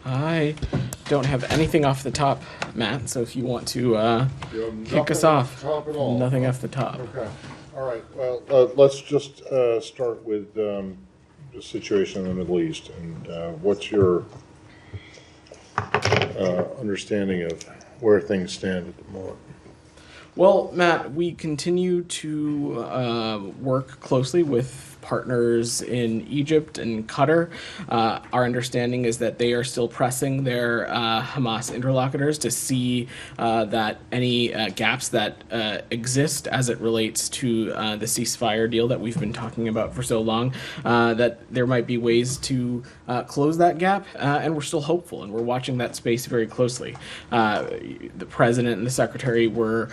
I don't have anything off the top, Matt, so if you want to You have kick us nothing off. top at all. Nothing off the top. Okay, all right, well, let's just start with the situation in the Middle East, and what's your understanding of where things stand at the moment? Well, Matt, we continue to work closely with partners in Egypt and Qatar. Our understanding is that they are still pressing their Hamas interlocutors to see that any gaps that exist as it relates to the ceasefire deal that we've been talking about for so long, that there might be ways to close that gap, and we're still hopeful, and we're watching that space very closely. The president and the secretary were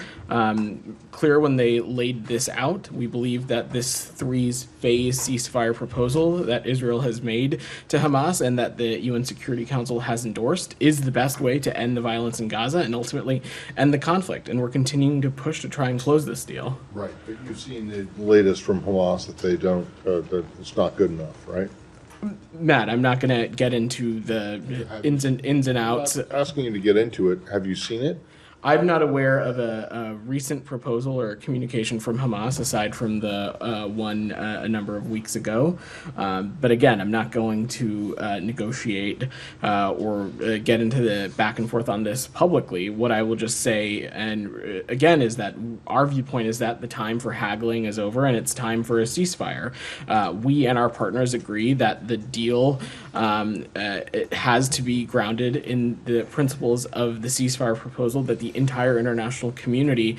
clear when they laid this out. We believe that this three-phase ceasefire proposal that Israel has made to Hamas and that the UN Security Council has endorsed is the best way to end the violence in Gaza and ultimately end the conflict. And we're continuing to push to try and close this deal. Right, but you've seen the latest from Hamas that they don't, that it's not good enough, right? Matt, I'm not going to get into the ins and outs. I'm not asking you to get into it. Have you seen it? I'm not aware of a recent proposal or communication from Hamas aside from the one a number of weeks ago. But again, I'm not going to negotiate or get into the back and forth on this publicly. What I will just say, and again, is that our viewpoint is that the time for haggling is over and it's time for a ceasefire. We and our partners agree that the deal it has to be grounded in the principles of the ceasefire proposal that the entire international community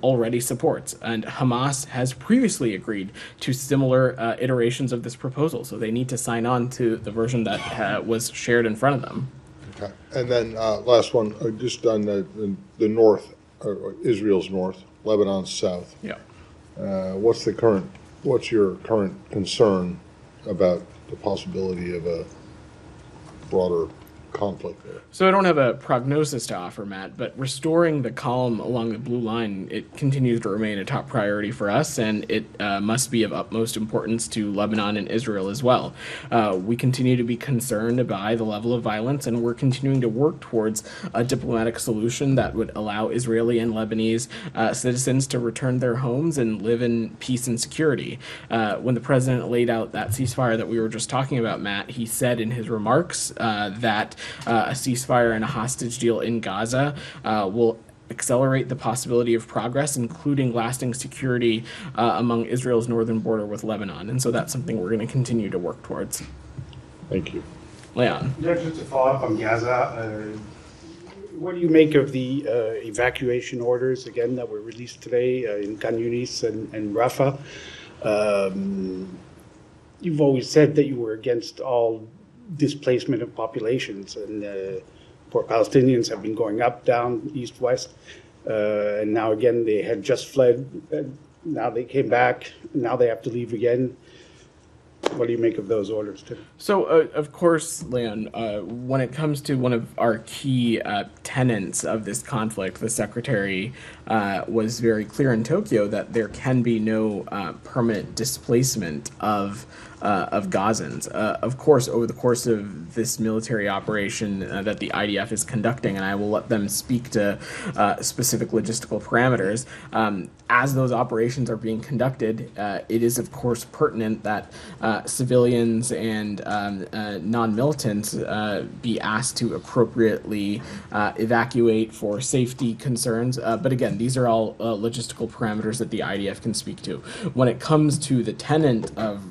already supports. And Hamas has previously agreed to similar iterations of this proposal, so they need to sign on to the version that was shared in front of them. Okay, and then last one, just on the north, Israel's north, Lebanon's south. Yeah. What's your current concern about the possibility of a broader conflict there? So I don't have a prognosis to offer, Matt, but restoring the calm along the blue line, it continues to remain a top priority for us, and it must be of utmost importance to Lebanon and Israel as well. We continue to be concerned by the level of violence, and we're continuing to work towards a diplomatic solution that would allow Israeli and Lebanese citizens to return their homes and live in peace and security. When the president laid out that ceasefire that we were just talking about, Matt, he said in his remarks that a ceasefire and a hostage deal in Gaza will accelerate the possibility of progress, including lasting security among Israel's northern border with Lebanon. And so that's something we're going to continue to work towards. Thank you. Leon. Yeah, just to follow up on Gaza, what do you make of the evacuation orders, again, that were released today in Khan Yunis and Rafah? You've always said that you were against all displacement of populations, and poor Palestinians have been going up, down, east, west, and now again they had just fled, now they came back, now they have to leave again. What do you make of those orders, too? So, of course, Leon, when it comes to one of our key tenets of this conflict, the secretary was very clear in Tokyo that there can be no permanent displacement of Gazans. Of course, over the course of this military operation that the IDF is conducting, and I will let them speak to specific logistical parameters, as those operations are being conducted, it is, of course, pertinent that civilians and non-militants be asked to appropriately evacuate for safety concerns. But again, these are all logistical parameters that the IDF can speak to. When it comes to the tenet of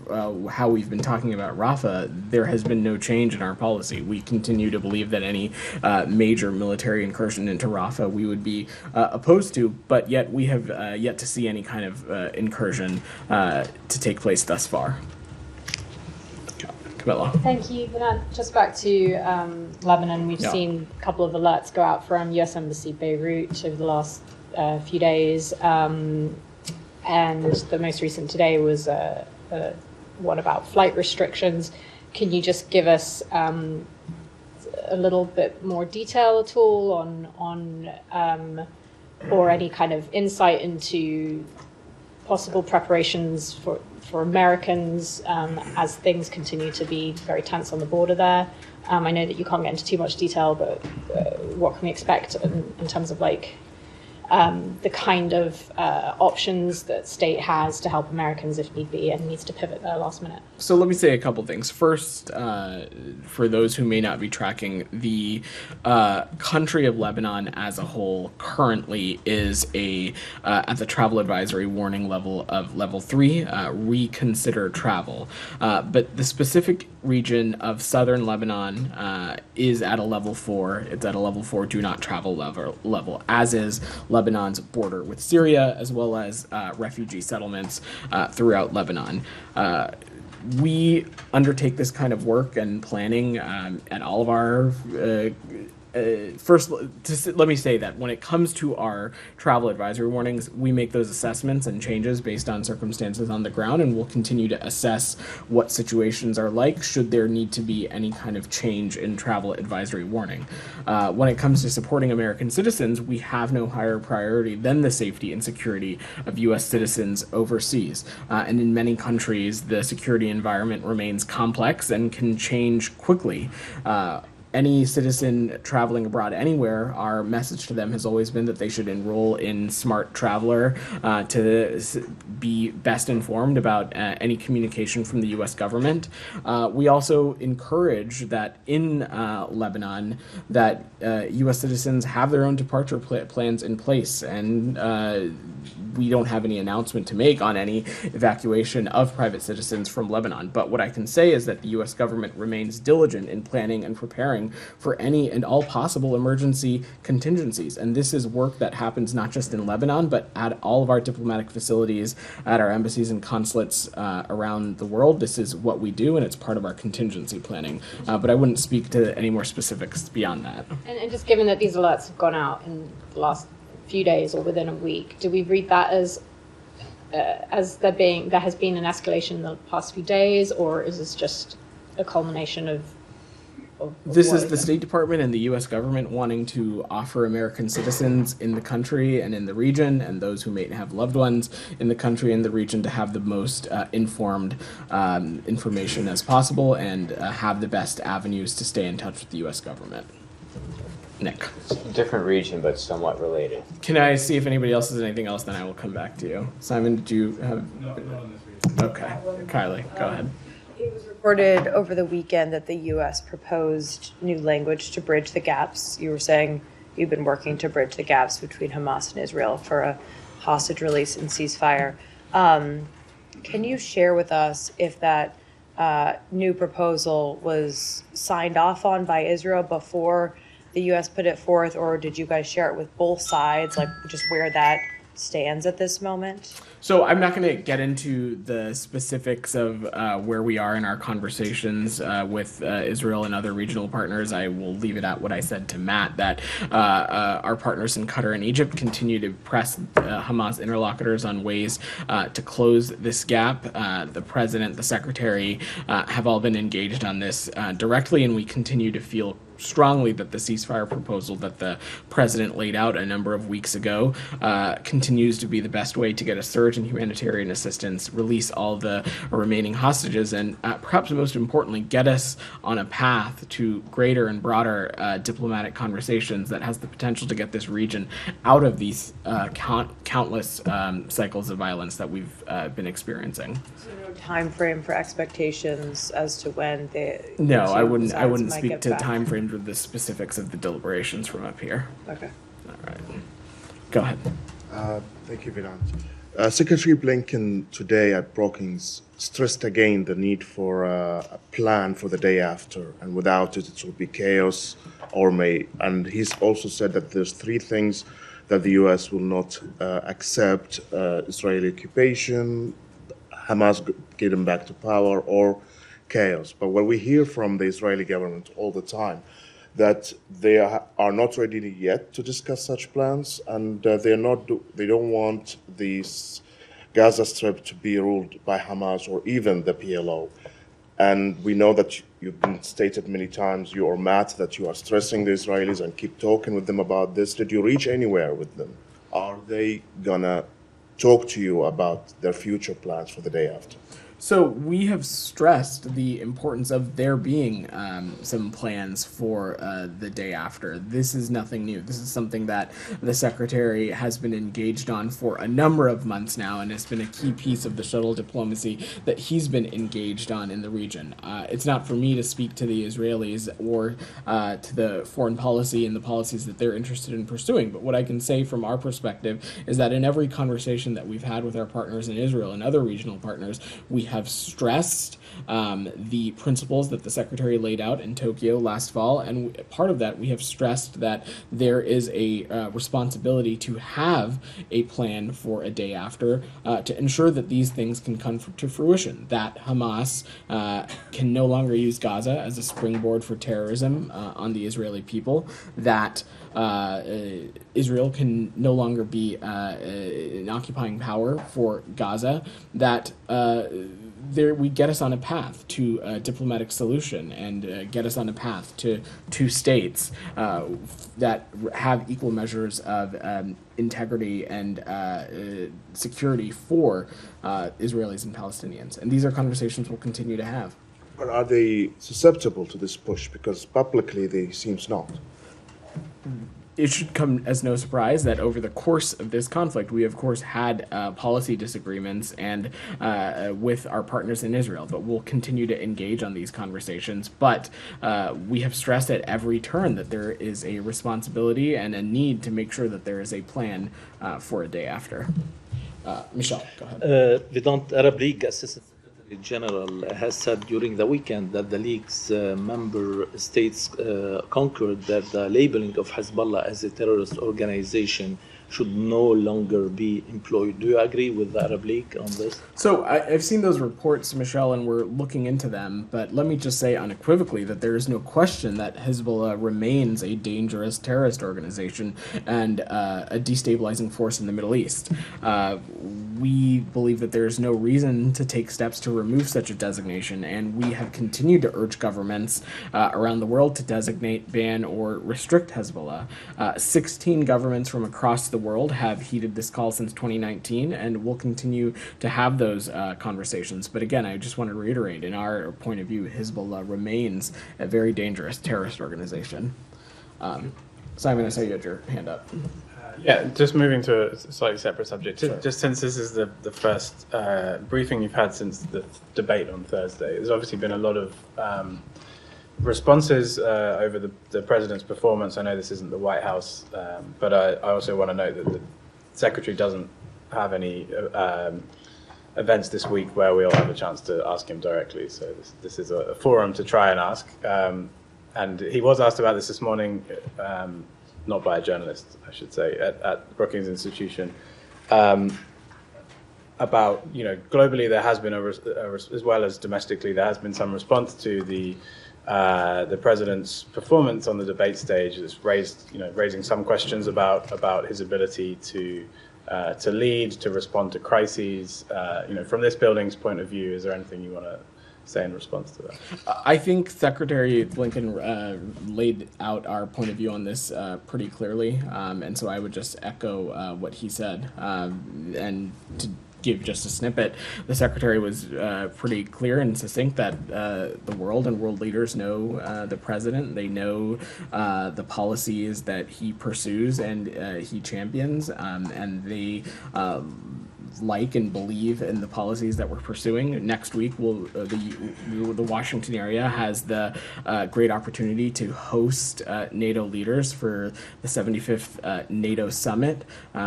how we've been talking about Rafah, there has been no change in our policy. We continue to believe that any major military incursion into Rafah we would be opposed to, but yet we have yet to see any kind of incursion to take place thus far. Camilla. Thank you, Vedant. Just back to Lebanon, we've seen a couple of alerts go out from U.S. Embassy Beirut over the last few days, and the most recent today was one about flight restrictions. Can you just give us a little bit more detail at all on or any kind of insight into possible preparations for Americans as things continue to be very tense on the border there. I know that you can't get into too much detail, but what can we expect in terms of like the kind of options that state has to help Americans if need be and needs to pivot there last minute? So let me say a couple things. First, for those who may not be tracking, the country of Lebanon as a whole currently is at the travel advisory warning level of level 3, reconsider travel. But the specific region of southern Lebanon is at a level 4. It's at a level 4 do not travel level, as is Lebanon's border with Syria, as well as refugee settlements throughout Lebanon. We undertake this kind of work and planning at all of our first, let me say that when it comes to our travel advisory warnings, we make those assessments and changes based on circumstances on the ground, and we'll continue to assess what situations are like should there need to be any kind of change in travel advisory warning. When it comes to supporting American citizens, we have no higher priority than the safety and security of U.S. citizens overseas. And in many countries, the security environment remains complex and can change quickly. Any citizen traveling abroad anywhere, our message to them has always been that they should enroll in Smart Traveler to be best informed about any communication from the U.S. government. We also encourage that in Lebanon that U.S. citizens have their own departure plans in place, and we don't have any announcement to make on any evacuation of private citizens from Lebanon. But what I can say is that the U.S. government remains diligent in planning and preparing for any and all possible emergency contingencies. And this is work that happens not just in Lebanon, but at all of our diplomatic facilities, at our embassies and consulates around the world. This is what we do, and it's part of our contingency planning. But I wouldn't speak to any more specifics beyond that. And just given that these alerts have gone out in the last few days or within a week, do we read that as there has been an escalation in the past few days, or is this just a culmination of this is the State Department and the U.S. government wanting to offer American citizens in the country and in the region, and those who may have loved ones in the country and the region, to have the most informed information as possible and have the best avenues to stay in touch with the U.S. government. Nick. Different region, but somewhat related. Can I see if anybody else has anything else, then I will come back to you. Simon, did you have? No, not on this region. Okay. Kylie, go ahead. It was reported over the weekend that the U.S. proposed new language to bridge the gaps. You were saying you've been working to bridge the gaps between Hamas and Israel for a hostage release and ceasefire. Can you share with us if that new proposal was signed off on by Israel before the U.S. put it forth, or did you guys share it with both sides, like just where that stands at this moment? So I'm not going to get into the specifics of where we are in our conversations with Israel and other regional partners. I will leave it at what I said to Matt, that our partners in Qatar and Egypt continue to press Hamas interlocutors on ways to close this gap. The president, the secretary have all been engaged on this directly, and we continue to feel strongly that the ceasefire proposal that the president laid out a number of weeks ago continues to be the best way to get a surge in humanitarian assistance, release all the remaining hostages, and perhaps most importantly, get us on a path to greater and broader diplomatic conversations that has the potential to get this region out of these countless cycles of violence that we've been experiencing. So no time frame for expectations as to when No, I wouldn't speak to time frames with the specifics of the deliberations from up here. Okay. All right. Go ahead. Thank you, Vedant. Secretary Blinken today at Brookings stressed again the need for a plan for the day after, and without it, it will be chaos or may. And he's also said that there's three things that the U.S. will not accept: Israeli occupation, Hamas getting back to power, or chaos. But what we hear from the Israeli government all the time, that they are not ready yet to discuss such plans, and they don't want this Gaza Strip to be ruled by Hamas or even the PLO. And we know that you've been stated many times, you or Matt, that you are stressing the Israelis and keep talking with them about this. Did you reach anywhere with them? Are they gonna talk to you about their future plans for the day after? So we have stressed the importance of there being some plans for the day after. This is nothing new. This is something that the Secretary has been engaged on for a number of months now, and it's been a key piece of the shuttle diplomacy that he's been engaged on in the region. It's not for me to speak to the Israelis or to the foreign policy and the policies that they're interested in pursuing, but what I can say from our perspective is that in every conversation that we've had with our partners in Israel and other regional partners, we have stressed the principles that the Secretary laid out in Tokyo last fall, and part of that we have stressed that there is a responsibility to have a plan for a day after to ensure that these things can come to fruition, that Hamas can no longer use Gaza as a springboard for terrorism on the Israeli people, that Israel can no longer be an occupying power for Gaza, that we get us on a path to a diplomatic solution and get us on a path to two states that have equal measures of integrity and security for Israelis and Palestinians. And these are conversations we'll continue to have. But are they susceptible to this push? Because publicly they seems not. It should come as no surprise that over the course of this conflict, we of course had policy disagreements and with our partners in Israel, but we'll continue to engage on these conversations. But we have stressed at every turn that there is a responsibility and a need to make sure that there is a plan for a day after. Michelle, go ahead. Vedant, Arab League Assistant Secretary General has said during the weekend that the League's member states concurred that the labeling of Hezbollah as a terrorist organization should no longer be employed. Do you agree with the Arab League on this? So I've seen those reports, Michelle, and we're looking into them, but let me just say unequivocally that there is no question that Hezbollah remains a dangerous terrorist organization and a destabilizing force in the Middle East. We believe that there is no reason to take steps to remove such a designation, and we have continued to urge governments around the world to designate, ban, or restrict Hezbollah. 16 governments from across the world have heeded this call since 2019, and we'll continue to have those conversations. But again, I just want to reiterate, in our point of view, Hezbollah remains a very dangerous terrorist organization. Simon, I saw you had your hand up. Yeah, just moving to a slightly separate subject. Sure. Just since this is the first briefing you've had since the debate on Thursday, there's obviously been a lot of responses over the president's performance. I know this isn't the White House, but I also want to note that the secretary doesn't have any events this week where we'll have a chance to ask him directly. So this is a forum to try and ask. And he was asked about this morning, not by a journalist, I should say, at Brookings Institution. About, globally there has been as well as domestically, there has been some response to the president's performance on the debate stage. It's raising some questions about his ability to lead, to respond to crises. From this building's point of view, is there anything you want to say in response to that? I think Secretary Blinken laid out our point of view on this pretty clearly, and so I would just echo what he said. And to give just a snippet, the Secretary was pretty clear and succinct that the world and world leaders know the president. They know the policies that he pursues and he champions, and they like and believe in the policies that we're pursuing. Next week, the Washington area has the great opportunity to host NATO leaders for the 75th NATO summit,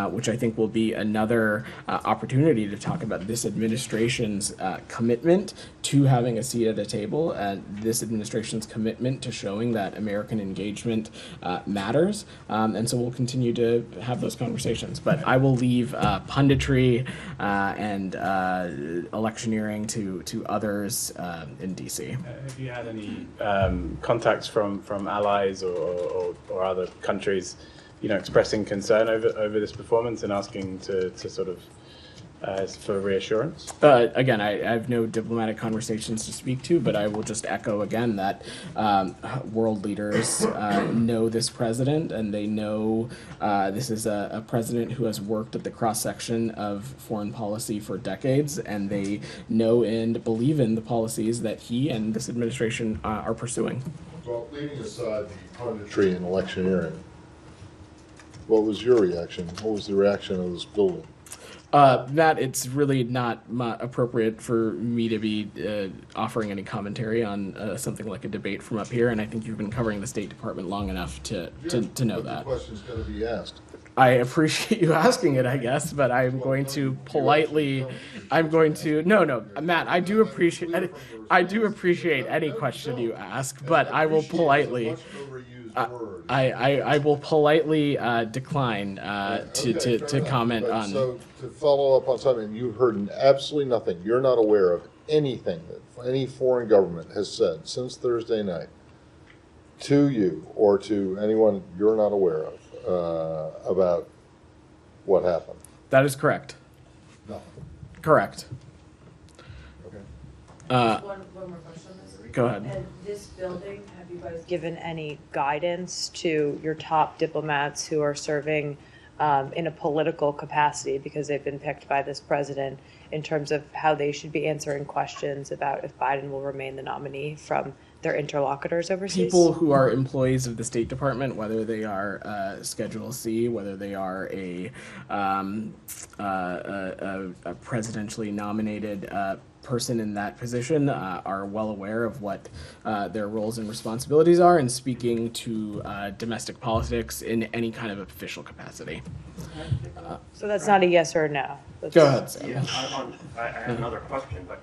which I think will be another opportunity to talk about this administration's commitment to having a seat at a table, and this administration's commitment to showing that American engagement matters. And so we'll continue to have those conversations. But I will leave punditry and electioneering to others in DC. Have you had any contacts from allies or other countries, expressing concern over this performance and asking to sort of for reassurance? Again, I have no diplomatic conversations to speak to, but I will just echo again that world leaders know this president, and they know this is a president who has worked at the cross-section of foreign policy for decades, and they know and believe in the policies that he and this administration are pursuing. Well, leaving aside the punditry and electioneering, what was your reaction? What was the reaction of this building? Matt, it's really not appropriate for me to be offering any commentary on something like a debate from up here, and I think you've been covering the State Department long enough to know But that. the question's going to be asked. I appreciate you asking it, I guess, but I'm going to politely. No, Matt. I do appreciate any question you ask, but I will politely. I will politely decline to comment But on. So to follow up on something, you've heard absolutely nothing. You're not aware of anything that any foreign government has said since Thursday night to you or to anyone you're not aware of about what happened. That is correct. Nothing. Correct. Okay. One more question on this. Go ahead. And this building, have you guys given any guidance to your top diplomats who are serving in a political capacity because they've been picked by this president in terms of how they should be answering questions about if Biden will remain the nominee from their interlocutors overseas? People who are employees of the State Department, whether they are Schedule C, whether they are a presidentially nominated person in that position, are well aware of what their roles and responsibilities are in speaking to domestic politics in any kind of official capacity. So that's not a yes or a no? Go ahead, Sam. Yeah, I have another question, but,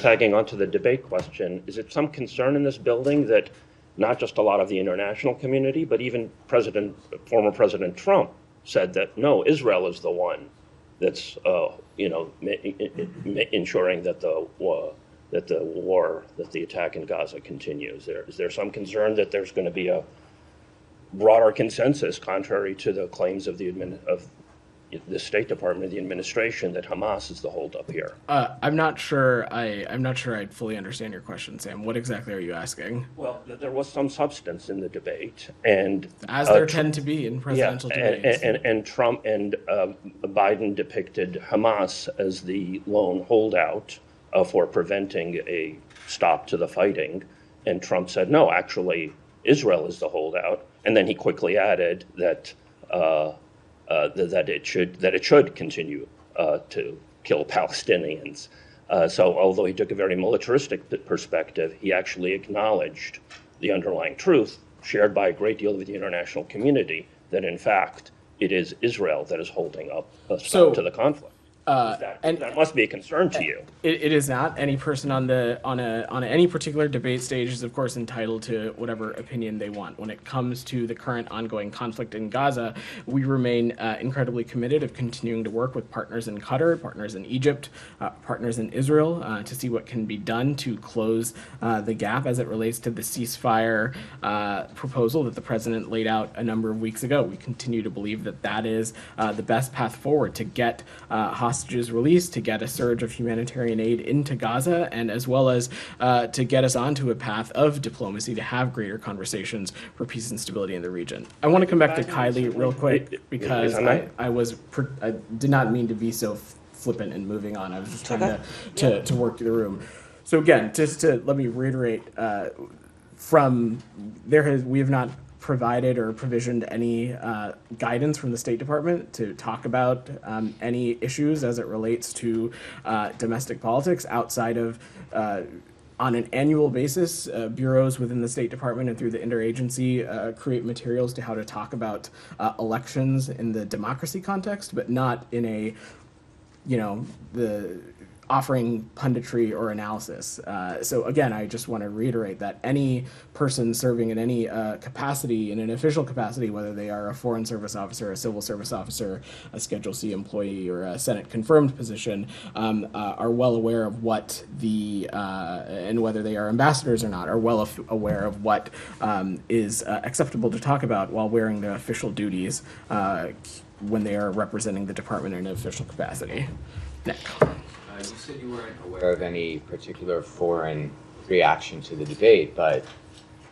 tagging onto the debate question, is it some concern in this building that not just a lot of the international community, but even former President Trump said that, no, Israel is the one that's, ensuring that the attack in Gaza continues? Is there some concern that there's going to be a broader consensus, contrary to the claims of the State Department, the administration, that Hamas is the holdup here? I'm not sure I fully understand your question, Sam. What exactly are you asking? Well, there was some substance in the debate, and as there tend to be in presidential debates. And Trump and Biden depicted Hamas as the lone holdout for preventing a stop to the fighting, and Trump said, no, actually, Israel is the holdout, and then he quickly added that that it should continue to kill Palestinians. So although he took a very militaristic perspective, he actually acknowledged the underlying truth shared by a great deal of the international community that, in fact, it is Israel that is holding up a stop to the conflict. That must be a concern to you. It is not. Any person on any particular debate stage is, of course, entitled to whatever opinion they want. When it comes to the current ongoing conflict in Gaza, we remain incredibly committed of continuing to work with partners in Qatar, partners in Egypt, partners in Israel to see what can be done to close the gap as it relates to the ceasefire proposal that the president laid out a number of weeks ago. We continue to believe that is the best path forward to get hostages released, to get a surge of humanitarian aid into Gaza, and as well as to get us onto a path of diplomacy to have greater conversations for peace and stability in the region. I want to come back to Kylie real quick because I did not mean to be so flippant in moving on. I was just trying to work through the room. So again, just to let me reiterate, we have not provided or provisioned any guidance from the State Department to talk about any issues as it relates to domestic politics outside of on an annual basis, bureaus within the State Department and through the interagency create materials to how to talk about elections in the democracy context, but not in a, the offering punditry or analysis. So again, I just want to reiterate that any person serving in any capacity, in an official capacity, whether they are a Foreign Service officer, a Civil Service officer, a Schedule C employee, or a Senate confirmed position, are well aware of what and whether they are ambassadors or not, are well aware of what is acceptable to talk about while wearing their official duties when they are representing the department in an official capacity. Nick. You said you weren't aware of any particular foreign reaction to the debate, but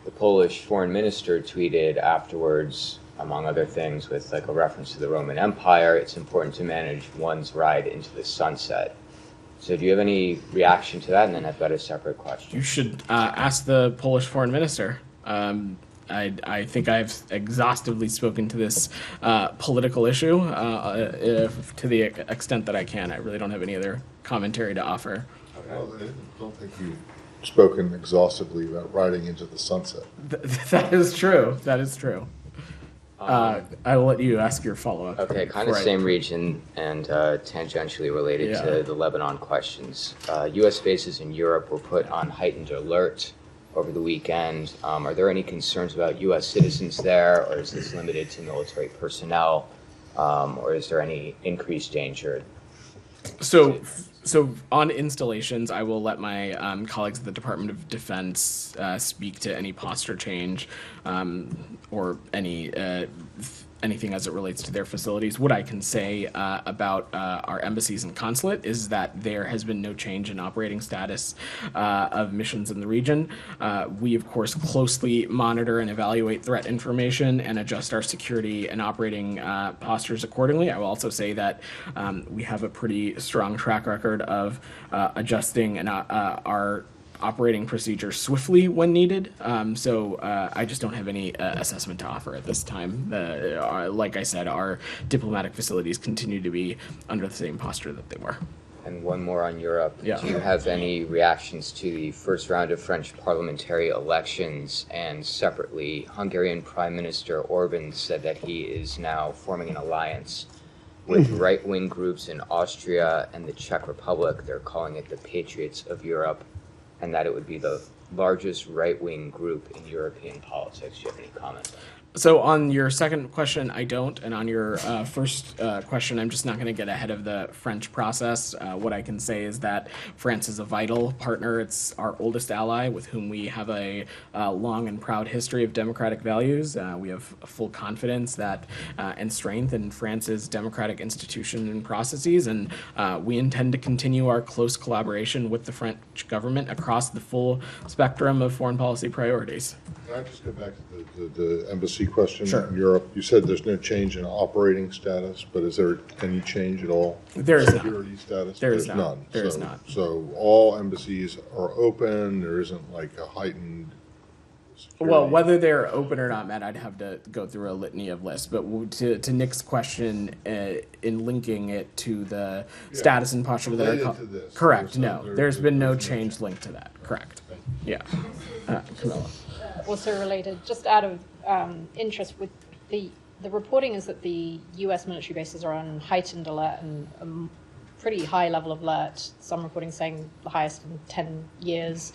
the Polish foreign minister tweeted afterwards, among other things, with like a reference to the Roman Empire, it's important to manage one's ride into the sunset. So do you have any reaction to that? And then I've got a separate question. You should ask the Polish foreign minister. I think I've exhaustively spoken to this political issue to the extent that I can. I really don't have any other commentary to offer. Well, I don't think you've spoken exhaustively about riding into the sunset. That is true. That is true. I will let you ask your follow-up. Okay, kind of same region and tangentially related to the Lebanon questions. U.S. bases in Europe were put on heightened alert over the weekend. Are there any concerns about U.S. citizens there, or is this limited to military personnel, or is there any increased danger? So on installations, I will let my colleagues at the Department of Defense speak to any posture change or anything as it relates to their facilities. What I can say about our embassies and consulate is that there has been no change in operating status of missions in the region. We, of course, closely monitor and evaluate threat information and adjust our security and operating postures accordingly. I will also say that we have a pretty strong track record of adjusting our operating procedures swiftly when needed. So I just don't have any assessment to offer at this time. Like I said, our diplomatic facilities continue to be under the same posture that they were. And one more on Europe. Yeah. Do you have any reactions to the first round of French parliamentary elections? And separately, Hungarian Prime Minister Orban said that he is now forming an alliance with right-wing groups in Austria and the Czech Republic. They're calling it the Patriots of Europe, and that it would be the largest right-wing group in European politics. Do you have any comments? So on your second question, I don't. And on your first question, I'm just not going to get ahead of the French process. What I can say is that France is a vital partner. It's our oldest ally with whom we have a long and proud history of democratic values. We have full confidence that and strength in France's democratic institutions and processes. And we intend to continue our close collaboration with the French government across the full spectrum of foreign policy priorities. Can I just go back to the embassy question Sure. in Europe? You said there's no change in operating status, but is there any change at all? There is none. Security status? There is There's none. none. There is So- none. So all embassies are open, there isn't like a heightened security? Well, whether they're open or not, Matt, I'd have to go through a litany of lists. But to Nick's question, in linking it to the status and posture that Related are to this. correct. There's No, there's been no change change. linked to that. Correct. Yeah. Camilla. Also related, just out of interest, with the reporting is that the U.S. military bases are on heightened alert and a pretty high level of alert. Some reporting saying the highest in 10 years.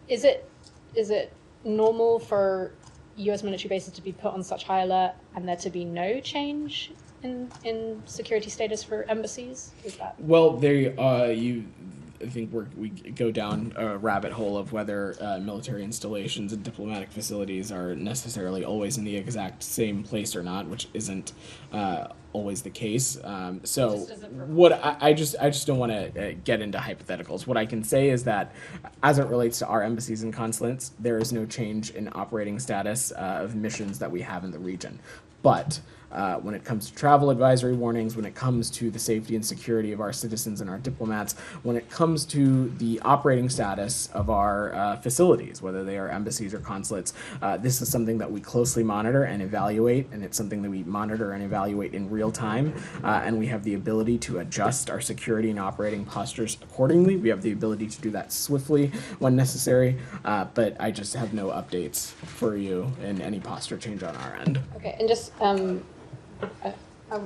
Is it normal for U.S. military bases to be put on such high alert and there to be no change in security status for embassies? Is that Well, I think we go down a rabbit hole of whether military installations and diplomatic facilities are necessarily always in the exact same place or not, which isn't always the case. So what I just don't want to get into hypotheticals. What I can say is that as it relates to our embassies and consulates, there is no change in operating status of missions that we have in the region. But when it comes to travel advisory warnings, when it comes to the safety and security of our citizens and our diplomats, when it comes to the operating status of our facilities, whether they are embassies or consulates, this is something that we closely monitor and evaluate, and it's something that we monitor and evaluate in real time, and we have the ability to adjust our security and operating postures accordingly. We have the ability to do that swiftly when necessary, but I just have no updates for you in any posture change on our end. okay? And just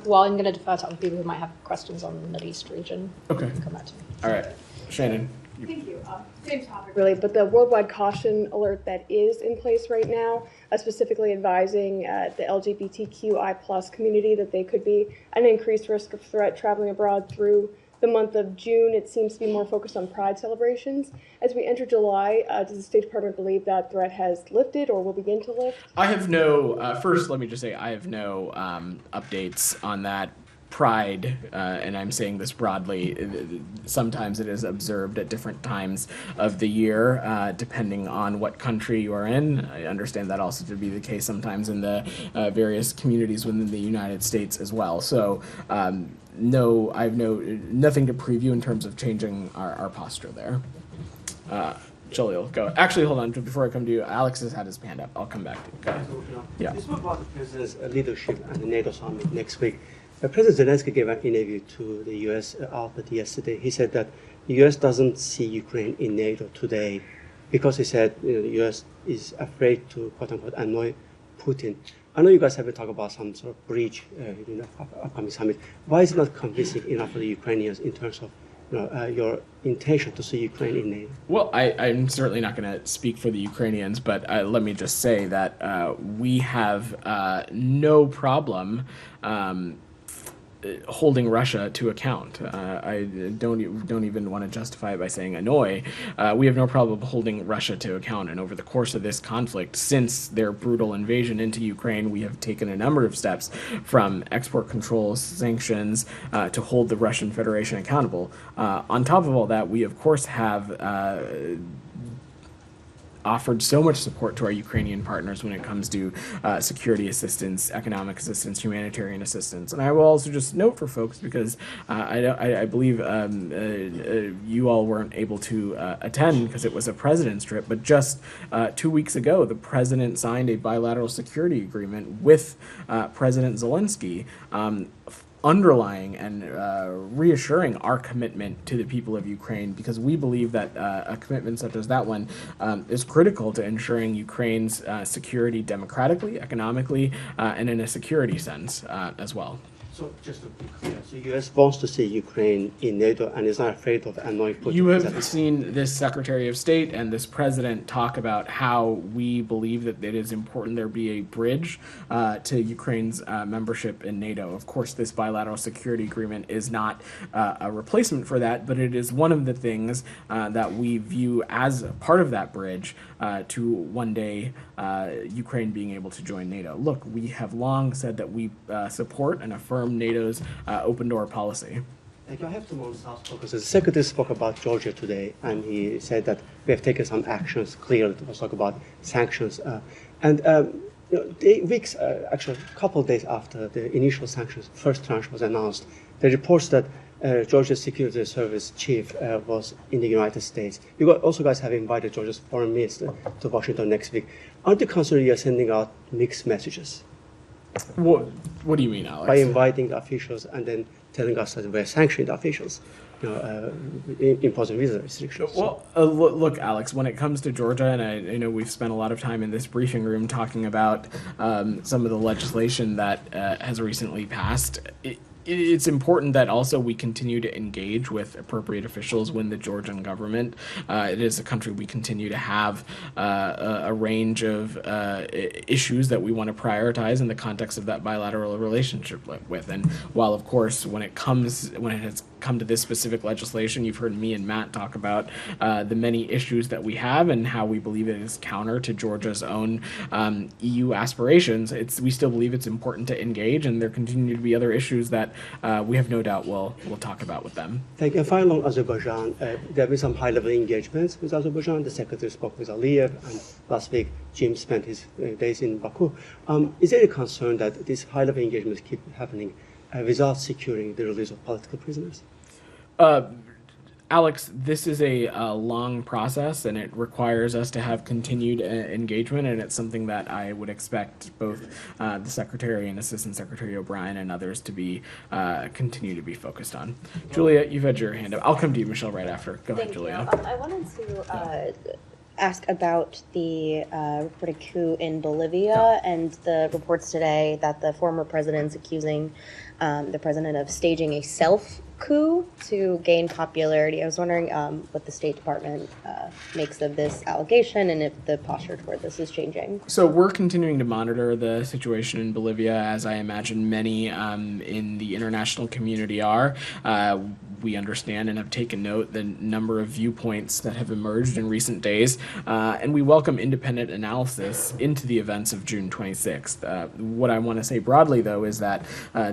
well, I'm going to defer to other people who might have questions on the Middle East region. Okay. Come back to me. All right, Shannon. Thank you. Same topic really, but the worldwide caution alert that is in place right now, specifically advising the LGBTQI+ community that they could be an increased risk of threat traveling abroad through the month of June. It seems to be more focused on Pride celebrations. As we enter July, does the State Department believe that threat has lifted or will begin to lift? I have no, first let me just say I have no updates on that pride, and I'm saying this broadly, sometimes it is observed at different times of the year, depending on what country you are in. I understand that also to be the case sometimes in the various communities within the United States as well. So no, I have nothing to preview in terms of changing our posture there. Jalil, go. Actually, hold on. Before I come to you, Alex has had his hand up. I'll come back to you. Go ahead. Yeah. This was about the president's leadership at the NATO summit next week. President Zelensky gave an interview to the U.S. outlet yesterday. He said that the U.S. doesn't see Ukraine in NATO today because he said the U.S. is afraid to, quote unquote, annoy Putin. I know you guys have been talking about some sort of bridge in the upcoming summit. Why is it not convincing enough for the Ukrainians in terms of your intention to see Ukraine in NATO? Well, I'm certainly not going to speak for the Ukrainians, but let me just say that we have no problem holding Russia to account. I don't even want to justify it by saying annoy. We have no problem holding Russia to account. And over the course of this conflict, since their brutal invasion into Ukraine, we have taken a number of steps from export controls, sanctions, to hold the Russian Federation accountable. On top of all that, we of course have offered so much support to our Ukrainian partners when it comes to security assistance, economic assistance, humanitarian assistance. And I will also just note for folks, because I believe you all weren't able to attend because it was a president's trip, but just 2 weeks ago, the president signed a bilateral security agreement with President Zelensky, underlying and reassuring our commitment to the people of Ukraine, because we believe that a commitment such as that one is critical to ensuring Ukraine's security democratically, economically, and in a security sense as well. So just to be clear, so the U.S. wants to see Ukraine in NATO and is not afraid of annoying Putin. You have seen this Secretary of State and this President talk about how we believe that it is important there be a bridge to Ukraine's membership in NATO. Of course, this bilateral security agreement is not a replacement for that, but it is one of the things that we view as part of that bridge to one day Ukraine being able to join NATO. Look, we have long said that we support and affirm NATO's open door policy. Thank you. I have two more South focus. The Secretary spoke about Georgia today, and he said that we have taken some actions. Clearly, to talk about sanctions, weeks, actually, a couple of days after the initial sanctions first tranche was announced, the reports that Georgia's Security Service chief was in the United States. You also guys have invited Georgia's foreign minister to Washington next week. Aren't you concerned you're sending out mixed messages? What do you mean, Alex? By inviting the officials and then telling us that we're sanctioning the officials, imposing visa restrictions. Well, look, Alex, when it comes to Georgia, and I know we've spent a lot of time in this briefing room talking about some of the legislation that has recently passed, it's important that also we continue to engage with appropriate officials within the Georgian government. It is a country we continue to have a range of issues that we want to prioritize in the context of that bilateral relationship with. And while, of course, when it has come to this specific legislation, you've heard me and Matt talk about the many issues that we have and how we believe it is counter to Georgia's own EU aspirations. We still believe it's important to engage, and there continue to be other issues that we have no doubt we'll talk about with them. Thank you. And finally, on Azerbaijan, there have been some high-level engagements with Azerbaijan. The Secretary spoke with Aliyev, and last week Jim spent his days in Baku. Is there a concern that these high-level engagements keep happening without securing the release of political prisoners? Alex, this is a long process, and it requires us to have continued engagement, and it's something that I would expect both the Secretary and Assistant Secretary O'Brien and others to be continue to be focused on. Julia, you've had your hand up. I'll come to you, Michelle, right after. Go ahead, Julia. I wanted to ask about the reported coup in Bolivia and the reports today that the former president's accusing the president of staging a self-coup to gain popularity. I was wondering what the State Department makes of this allegation and if the posture toward this is changing. So we're continuing to monitor the situation in Bolivia, as I imagine many in the international community are. we understand and have taken note the number of viewpoints that have emerged in recent days, and we welcome independent analysis into the events of June 26th. What I want to say broadly, though, is that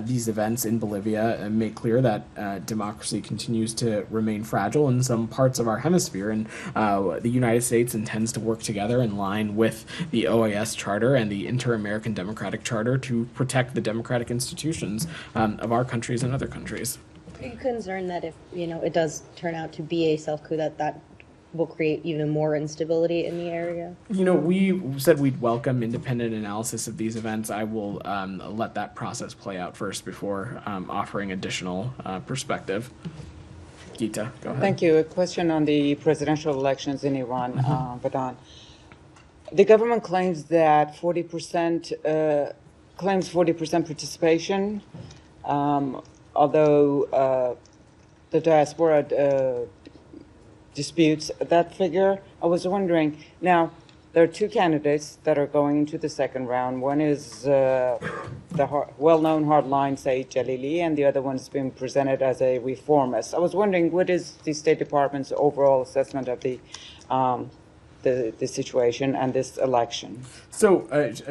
these events in Bolivia make clear that democracy continues to remain fragile in some parts of our hemisphere, and the United States intends to work together in line with the OAS Charter and the Inter-American Democratic Charter to protect the democratic institutions of our countries and other countries. Are you concerned that if, it does turn out to be a self-coup, that will create even more instability in the area? We said we'd welcome independent analysis of these events. I will let that process play out first before offering additional perspective. Geeta, go ahead. Thank you. A question on the presidential elections in Iran, Vedant. The government claims that 40% participation, although the diaspora disputes that figure. I was wondering, now, there are two candidates that are going into the second round. One is the well-known hardline Saeed Jalili, and the other one is being presented as a reformist. I was wondering, what is the State Department's overall assessment of the situation and this election? So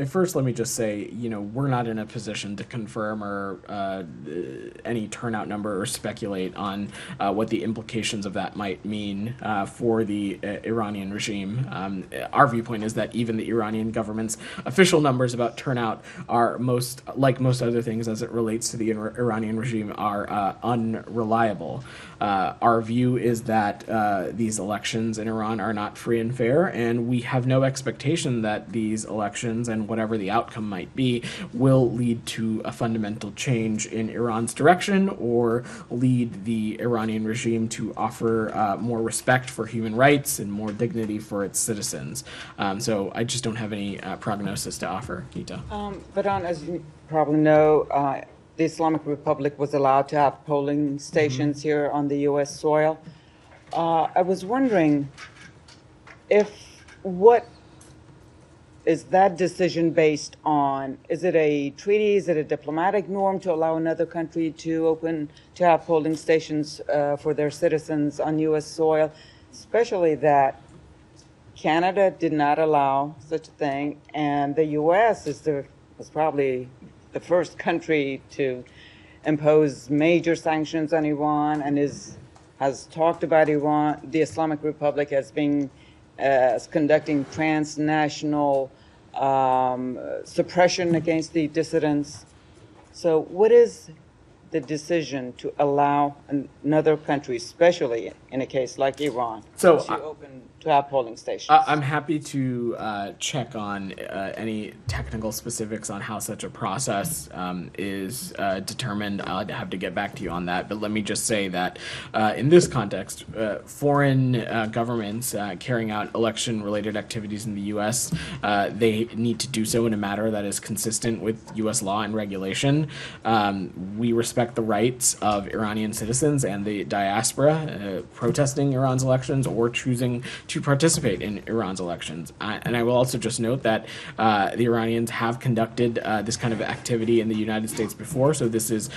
first, let me just say, we're not in a position to confirm or any turnout number or speculate on what the implications of that might mean for the Iranian regime. Our viewpoint is that even the Iranian government's official numbers about turnout are like most other things as it relates to the Iranian regime, are unreliable. Our view is that these elections in Iran are not free and fair, and we have no expectation that these elections and whatever the outcome might be will lead to a fundamental change in Iran's direction or lead the Iranian regime to offer more respect for human rights and more dignity for its citizens. So I just don't have any prognosis to offer, Geeta. Vedant, as you probably know, the Islamic Republic was allowed to have polling stations here on the U.S. soil. I was wondering what is that decision based on? Is it a treaty? Is it a diplomatic norm to allow another country to have polling stations for their citizens on U.S. soil? Especially that Canada did not allow such a thing, and the U.S. was probably the first country to impose major sanctions on Iran and has talked about Iran, the Islamic Republic, as being as conducting transnational suppression against the dissidents. So what is the decision to allow another country, especially in a case like Iran, to have polling stations? I'm happy to check on any technical specifics on how such a process is determined. I'll have to get back to you on that. But let me just say that in this context, foreign governments carrying out election-related activities in the U.S., they need to do so in a manner that is consistent with U.S. law and regulation. We respect the rights of Iranian citizens and the diaspora protesting Iran's elections or choosing to participate in Iran's elections. And I will also just note that the Iranians have conducted this kind of activity in the United States before, so this is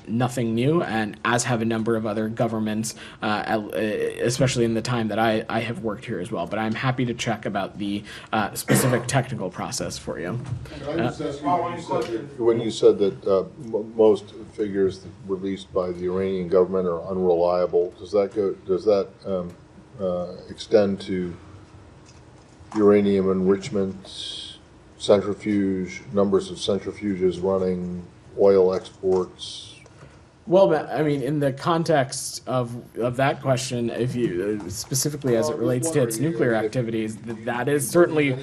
nothing new, and as have a number of other governments, especially in the time that I have worked here as well. But I'm happy to check about the specific technical process for you. When you said that most figures released by the Iranian government are unreliable, does that extend to uranium enrichment, centrifuge, numbers of centrifuges running, oil exports? Well, I mean, in the context of that question, if you specifically as it relates to its nuclear activities, that is certainly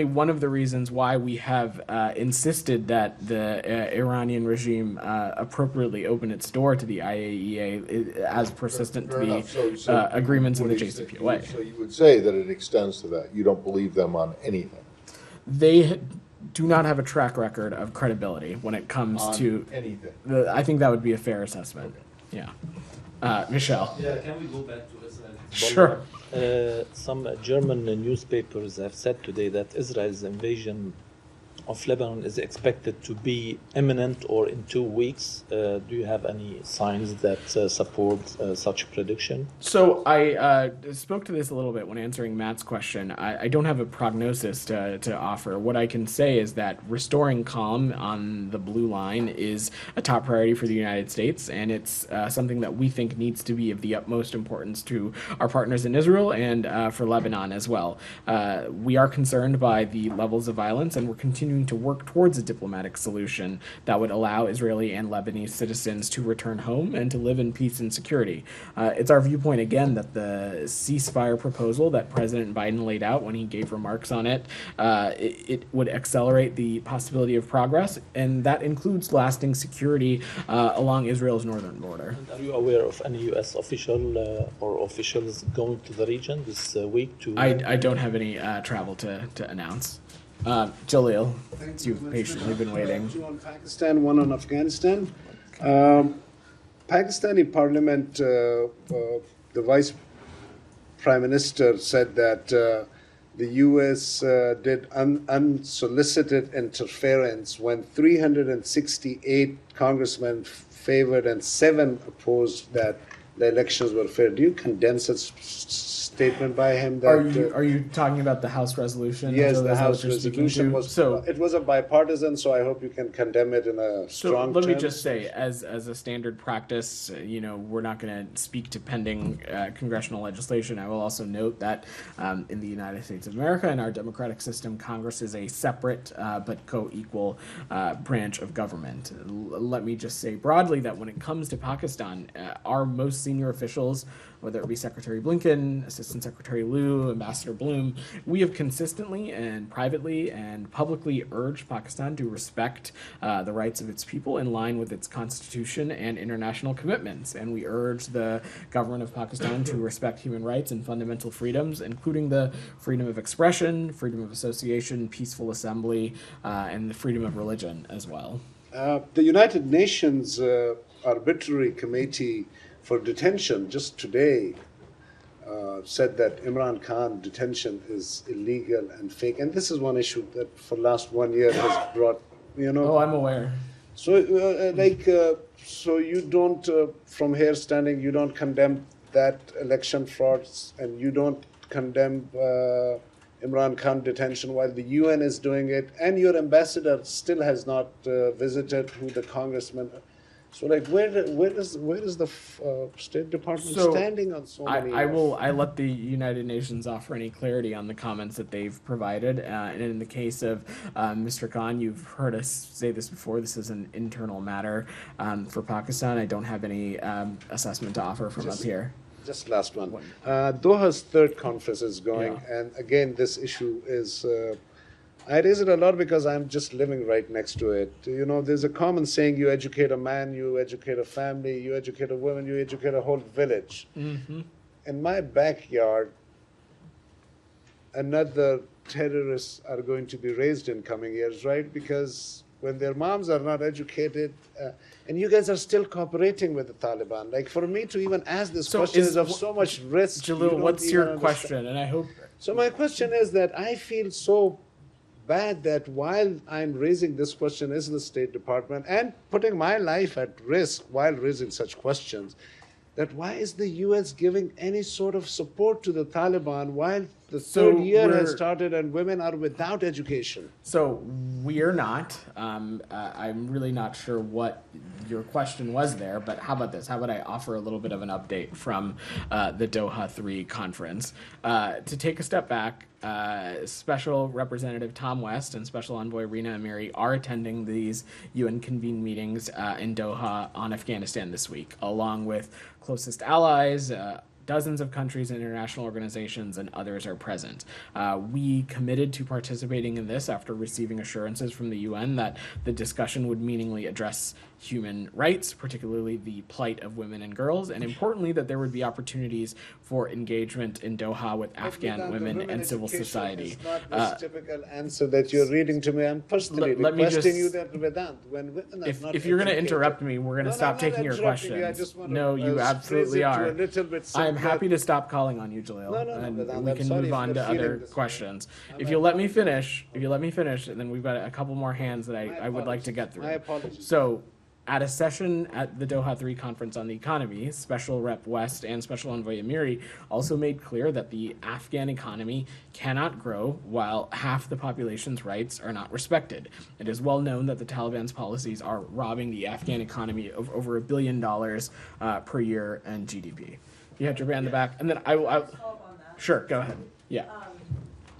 one of the reasons why we have insisted that the Iranian regime appropriately open its door to the IAEA as persistent to the agreements in the JCPOA. So you would say that it extends to that. You don't believe them on anything. They do not have a track record of credibility when it comes to anything. I think that would be a fair assessment. Yeah. Michelle. Yeah, can we go back to Israel? Sure. Some German newspapers have said today that Israel's invasion of Lebanon is expected to be imminent or in 2 weeks. Do you have any signs that support such a prediction? So I spoke to this a little bit when answering Matt's question. I don't have a prognosis to offer. What I can say is that restoring calm on the blue line is a top priority for the United States, and it's something that we think needs to be of the utmost importance to our partners in Israel and for Lebanon as well. We are concerned by the levels of violence, and we're continuing to work towards a diplomatic solution that would allow Israeli and Lebanese citizens to return home and to live in peace and security. It's our viewpoint, again, that the ceasefire proposal that President Biden laid out when he gave remarks on it, it would accelerate the possibility of progress, and that includes lasting security along Israel's northern border. And are you aware of any U.S. official or officials going to the region this week to... I don't have any travel to announce. Jalil, you've patiently been waiting. Two on Pakistan, one on Afghanistan. Pakistani parliament, the vice prime minister said that the U.S. did unsolicited interference when 368 congressmen favored and 7 opposed that the elections were fair. Do you condemn such statement by him? That, are you talking about the House resolution? Yes, the House resolution was. So it was a bipartisan. So I hope you can condemn it in a strong. Let me just say, as a standard practice, we're not going to speak to pending congressional legislation. I will also note that in the United States of America, in our democratic system, Congress is a separate but co-equal branch of government. Let me just say broadly that when it comes to Pakistan, our most senior officials, whether it be Secretary Blinken, Assistant Secretary Liu, Ambassador Bloom, we have consistently and privately and publicly urged Pakistan to respect the rights of its people in line with its constitution and international commitments. And we urge the government of Pakistan to respect human rights and fundamental freedoms, including the freedom of expression, freedom of association, peaceful assembly, and the freedom of religion as well. The United Nations Arbitrary Committee for Detention just today said that Imran Khan detention is illegal and fake. And this is one issue that for the last 1 year has brought, Oh, I'm aware. So, so you don't, from here standing, you don't condemn that election frauds, and you don't condemn Imran Khan detention while the UN is doing it, and your ambassador still has not visited who the congressman. So, where is the State Department standing on so many? I let the United Nations offer any clarity on the comments that they've provided. And in the case of Mr. Khan, you've heard us say this before. This is an internal matter for Pakistan. I don't have any assessment to offer from up here. Just last one. Doha's third conference is going, and again, this issue is. I raise it a lot because I'm just living right next to it. There's a common saying, you educate a man, you educate a family, you educate a woman, you educate a whole village. Mm-hmm. In my backyard, another terrorists are going to be raised in coming years, right? Because when their moms are not educated, and you guys are still cooperating with the Taliban. Like, for me to even ask this question is of so much risk. Jalil, what's your question? And I hope... So my question is that I feel so bad that while I'm raising this question is the State Department and putting my life at risk while raising such questions, that why is the U.S. giving any sort of support to the Taliban while the third year has started and women are without education? So we are not. I'm really not sure what your question was there, but how about this? How about I offer a little bit of an update from the Doha 3 conference? To take a step back, Special Representative Tom West and Special Envoy Rina Amiri are attending these UN-convened meetings in Doha on Afghanistan this week, along with closest allies, dozens of countries and international organizations, and others are present. We committed to participating in this after receiving assurances from the UN that the discussion would meaningfully address human rights, particularly the plight of women and girls, and importantly, that there would be opportunities for engagement in Doha with Afghan women and civil society. It's not this typical answer that you're reading to me. I'm personally requesting you that, Vedant, when women are not if you're going to interrupt me, we're going to stop taking your questions. You. I just want no, to, you absolutely are. A little bit I'm happy to stop calling on you, Jalil, No, and Vedant, we I'm can sorry move if on you're to feeling other this way. questions. If you'll let me finish, and then we've got a couple more hands that I would like to get through. My apologies. So, at a session at the Doha 3 conference on the economy, Special Rep West and Special Envoy Amiri also made clear that the Afghan economy cannot grow while half the population's rights are not respected. It is well known that the Taliban's policies are robbing the Afghan economy of over $1 billion per year in GDP. You had your band in the back, and then I sure, go ahead. Yeah.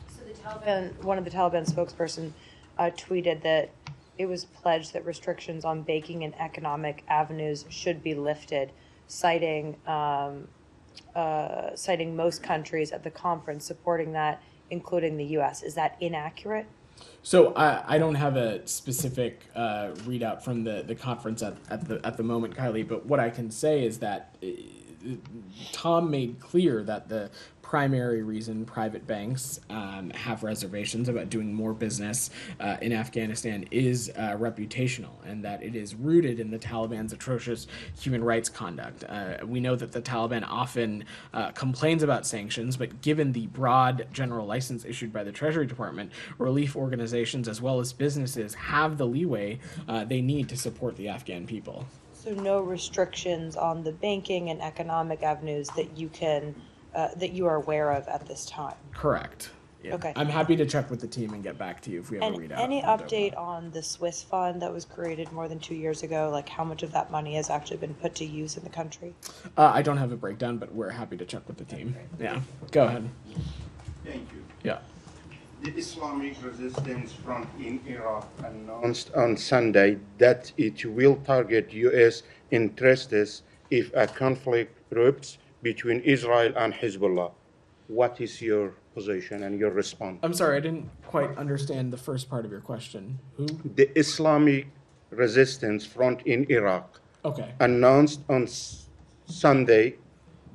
So the Taliban, one of the Taliban spokesperson tweeted that it was pledged that restrictions on banking and economic avenues should be lifted, citing most countries at the conference supporting that, including the U.S. Is that inaccurate? So I don't have a specific readout from the conference at the moment, Kylie. But what I can say is that Tom made clear that the primary reason private banks have reservations about doing more business in Afghanistan is reputational, and that it is rooted in the Taliban's atrocious human rights conduct. We know that the Taliban often complains about sanctions, but given the broad general license issued by the Treasury Department, relief organizations as well as businesses have the leeway they need to support the Afghan people. So no restrictions on the banking and economic avenues that you can that you are aware of at this time. Correct. Yeah. Okay. I'm happy to check with the team and get back to you if we have a And readout. any update on the Swiss fund that was created more than 2 years ago? Like how much of that money has actually been put to use in the country? I don't have a breakdown, but we're happy to check with the team. Yeah. Go ahead. Thank you. Yeah. The Islamic Resistance Front in Iraq announced on Sunday that it will target U.S. interests if a conflict erupts between Israel and Hezbollah. What is your position and your response? I'm sorry, I didn't quite understand the first part of your question. Who? The Islamic Resistance Front in Iraq announced on Sunday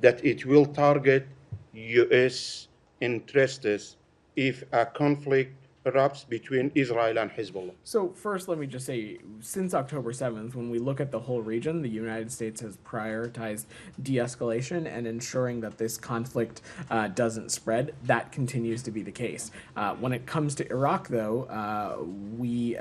that it will target U.S. interests if a conflict erupts between Israel and Hezbollah. So first, let me just say, since October 7th, when we look at the whole region, the United States has prioritized de-escalation and ensuring that this conflict doesn't spread. That continues to be the case. When it comes to Iraq, though, we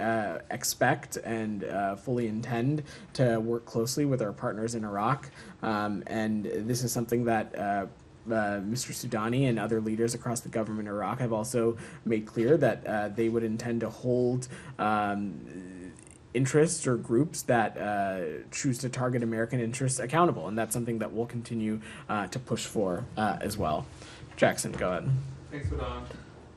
expect and fully intend to work closely with our partners in Iraq. And this is something that Mr. Soudani and other leaders across the government in Iraq have also made clear that they would intend to hold interests or groups that choose to target American interests accountable, and that's something that we'll continue to push for as well. Jackson, go ahead. Thanks, Vedant.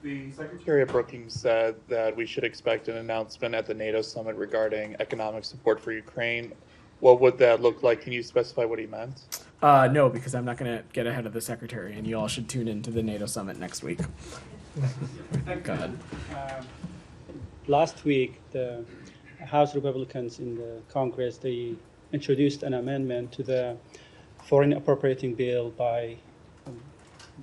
The Secretary of Brookings said that we should expect an announcement at the NATO summit regarding economic support for Ukraine. What would that look like? Can you specify what he meant? No, because I'm not going to get ahead of the Secretary, and you all should tune into the NATO summit next week. Go ahead. Last week, the House Republicans in the Congress, they introduced an amendment to the foreign appropriating bill by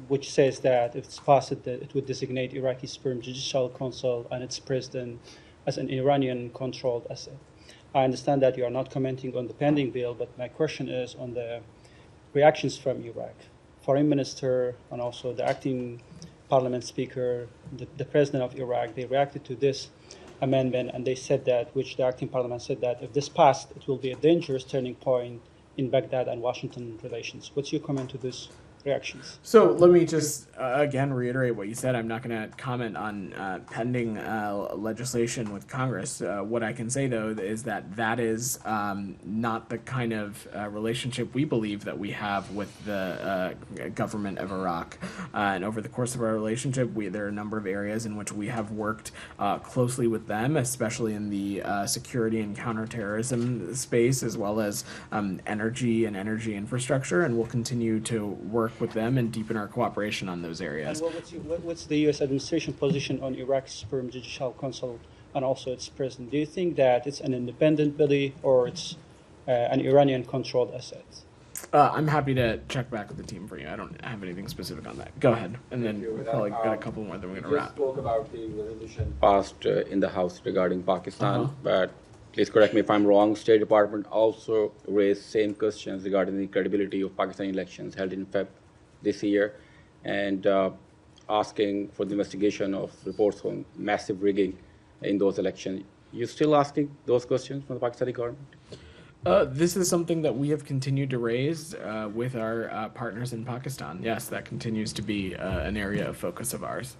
which says that if it's passed, that it would designate Iraqi Supreme Judicial Council and its president as an Iranian-controlled asset. I understand that you are not commenting on the pending bill, but my question is on the reactions from Iraq. Foreign Minister and also the acting Parliament Speaker, the President of Iraq, they reacted to this amendment and they said that, which the acting Parliament said that if this passed, it will be a dangerous turning point in Baghdad and Washington relations. What's your comment to this reactions? So let me just again reiterate what you said. I'm not going to comment on pending legislation with Congress. What I can say, though, is that that is not the kind of relationship we believe that we have with the government of Iraq. And over the course of our relationship, there are a number of areas in which we have worked closely with them, especially in the security and counterterrorism space, as well as energy and energy infrastructure. And we'll continue to work with them and deepen our cooperation on those areas. And what's the U.S. administration position on Iraq's Supreme Judicial Council and also its president? Do you think that it's an independent body or it's an Iranian-controlled asset? I'm happy to check back with the team for you. I don't have anything specific on that. Go ahead, and then we've probably got a couple more, then we're going to wrap. You spoke about the resolution passed in the House regarding Pakistan, but please correct me if I'm wrong. State Department also raised same questions regarding the credibility of Pakistani elections held in Feb this year, and asking for the investigation of reports on massive rigging in those elections. You still asking those questions from the Pakistani government? This is something that we have continued to raise with our partners in Pakistan. Yes, that continues to be an area of focus of ours.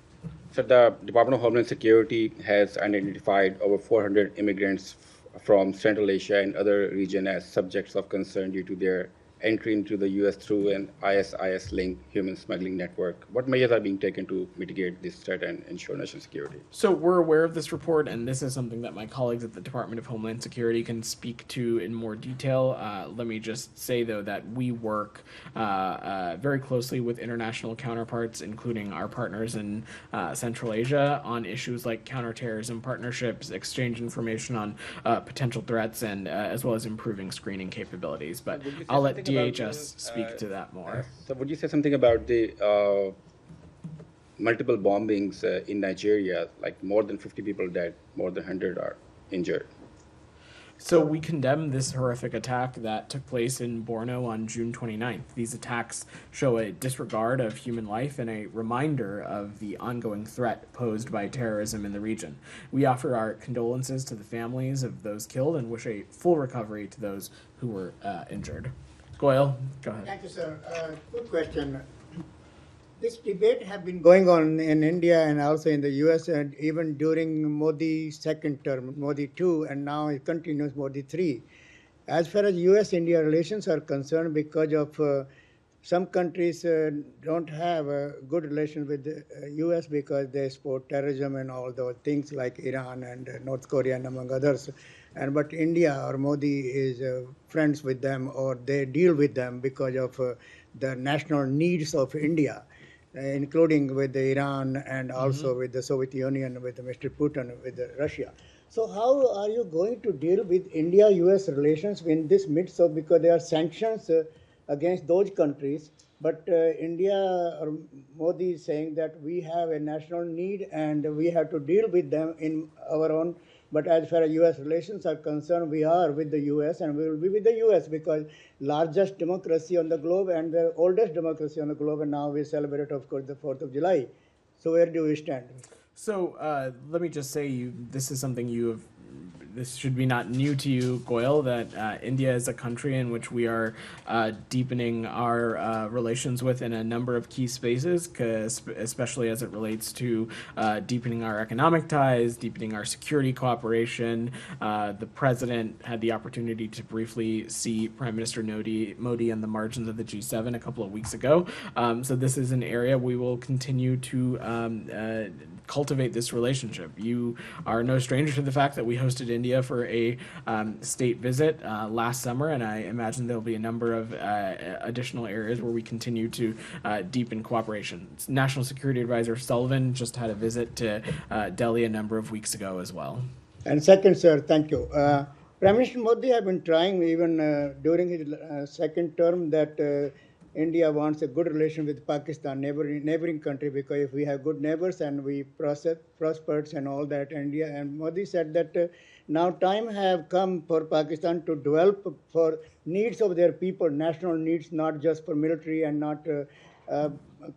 So the Department of Homeland Security has identified over 400 immigrants from Central Asia and other regions as subjects of concern due to their entry into the U.S. through an ISIS-linked human smuggling network. What measures are being taken to mitigate this threat and ensure national security? So we're aware of this report, and this is something that my colleagues at the Department of Homeland Security can speak to in more detail. Let me just say, though, that we work very closely with international counterparts, including our partners in Central Asia, on issues like counterterrorism partnerships, exchange information on potential threats, and as well as improving screening capabilities. But I'll let DHS speak to that more. So would you say something about the multiple bombings in Nigeria, like more than 50 people dead, more than 100 are injured? So we condemn this horrific attack that took place in Borno on June 29th. These attacks show a disregard of human life and a reminder of the ongoing threat posed by terrorism in the region. We offer our condolences to the families of those killed and wish a full recovery to those who were injured. Goyal, go ahead. Thank you, sir. Good question. This debate has been going on in India and also in the US, and even during Modi's second term, Modi 2, and now it continues Modi 3. As far as US-India relations are concerned, because of some countries don't have a good relation with the US because they support terrorism and all those things like Iran and North Korea and among others. But India or Modi is friends with them, or they deal with them because of the national needs of India, including with Iran and also with the Soviet Union, with Mr. Putin, with Russia. So how are you going to deal with India-US relations in this midst of, because there are sanctions against those countries, but India or Modi is saying that we have a national need and we have to deal with them in our own. But as far as US relations are concerned, we are with the US and we will be with the US because largest democracy on the globe and the oldest democracy on the globe, and now we celebrate, of course, the 4th of July. So where do we stand? So let me just say, this is something this should be not new to you, Goyal, that India is a country in which we are deepening our relations with in a number of key spaces, especially as it relates to deepening our economic ties, deepening our security cooperation. The president had the opportunity to briefly see Prime Minister Modi on the margins of the G7 a couple of weeks ago. So this is an area we will continue to cultivate this relationship. You are no stranger to the fact that we hosted India for a state visit last summer, and I imagine there'll be a number of additional areas where we continue to deepen cooperation. National Security Advisor Sullivan just had a visit to Delhi a number of weeks ago as well. And second, sir, thank you. Prime Minister Modi have been trying even during his second term that India wants a good relation with Pakistan, neighboring country, because if we have good neighbors and we prosper and all that, India, and Modi said that now time have come for Pakistan to develop for needs of their people, national needs, not just for military and not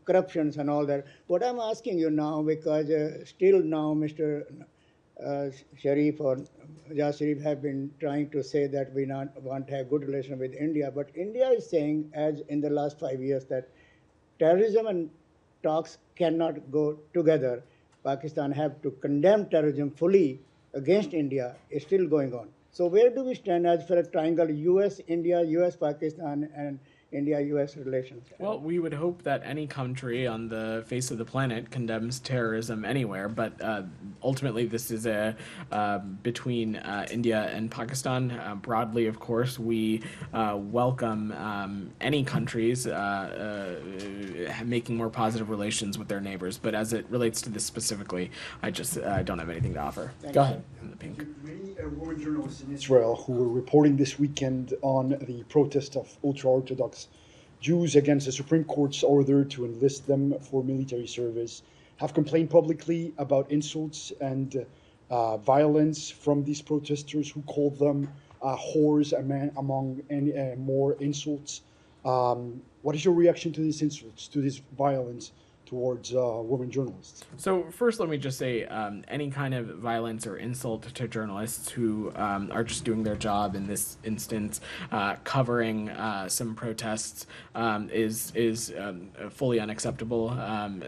corruptions and all that. What I'm asking you now, because still now Mr. Sharif or Jaz Sharif have been trying to say that we not want to have good relation with India, but India is saying, as in the last 5 years, that terrorism and talks cannot go together. Pakistan have to condemn terrorism fully against India. Is still going on. So where do we stand as for a triangle US-India, US-Pakistan, and India-US relations? Well, we would hope that any country on the face of the planet condemns terrorism anywhere, but ultimately this is between India and Pakistan. Broadly, of course, we welcome any countries making more positive relations with their neighbors, but as it relates to this specifically, I just don't have anything to offer. Go ahead, in the pink. Many women journalists in Israel who were reporting this weekend on the protest of ultra-Orthodox Jews against the Supreme Court's order to enlist them for military service have complained publicly about insults and violence from these protesters who called them whores, among more insults. What is your reaction to these insults, to this violence towards women journalists? So first, let me just say, any kind of violence or insult to journalists who are just doing their job, in this instance, covering some protests, is fully unacceptable.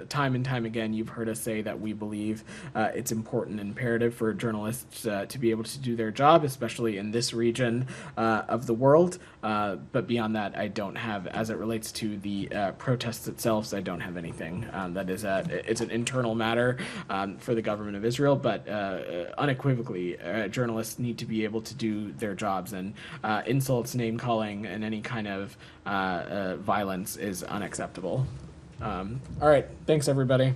Time and time again, you've heard us say that we believe it's important and imperative for journalists to be able to do their job, especially in this region of the world. But beyond that, I don't have, as it relates to the protests itself, I don't have anything. That is it's an internal matter for the government of Israel, but unequivocally, journalists need to be able to do their jobs, and insults, name calling, and any kind of violence is unacceptable. All right, thanks everybody.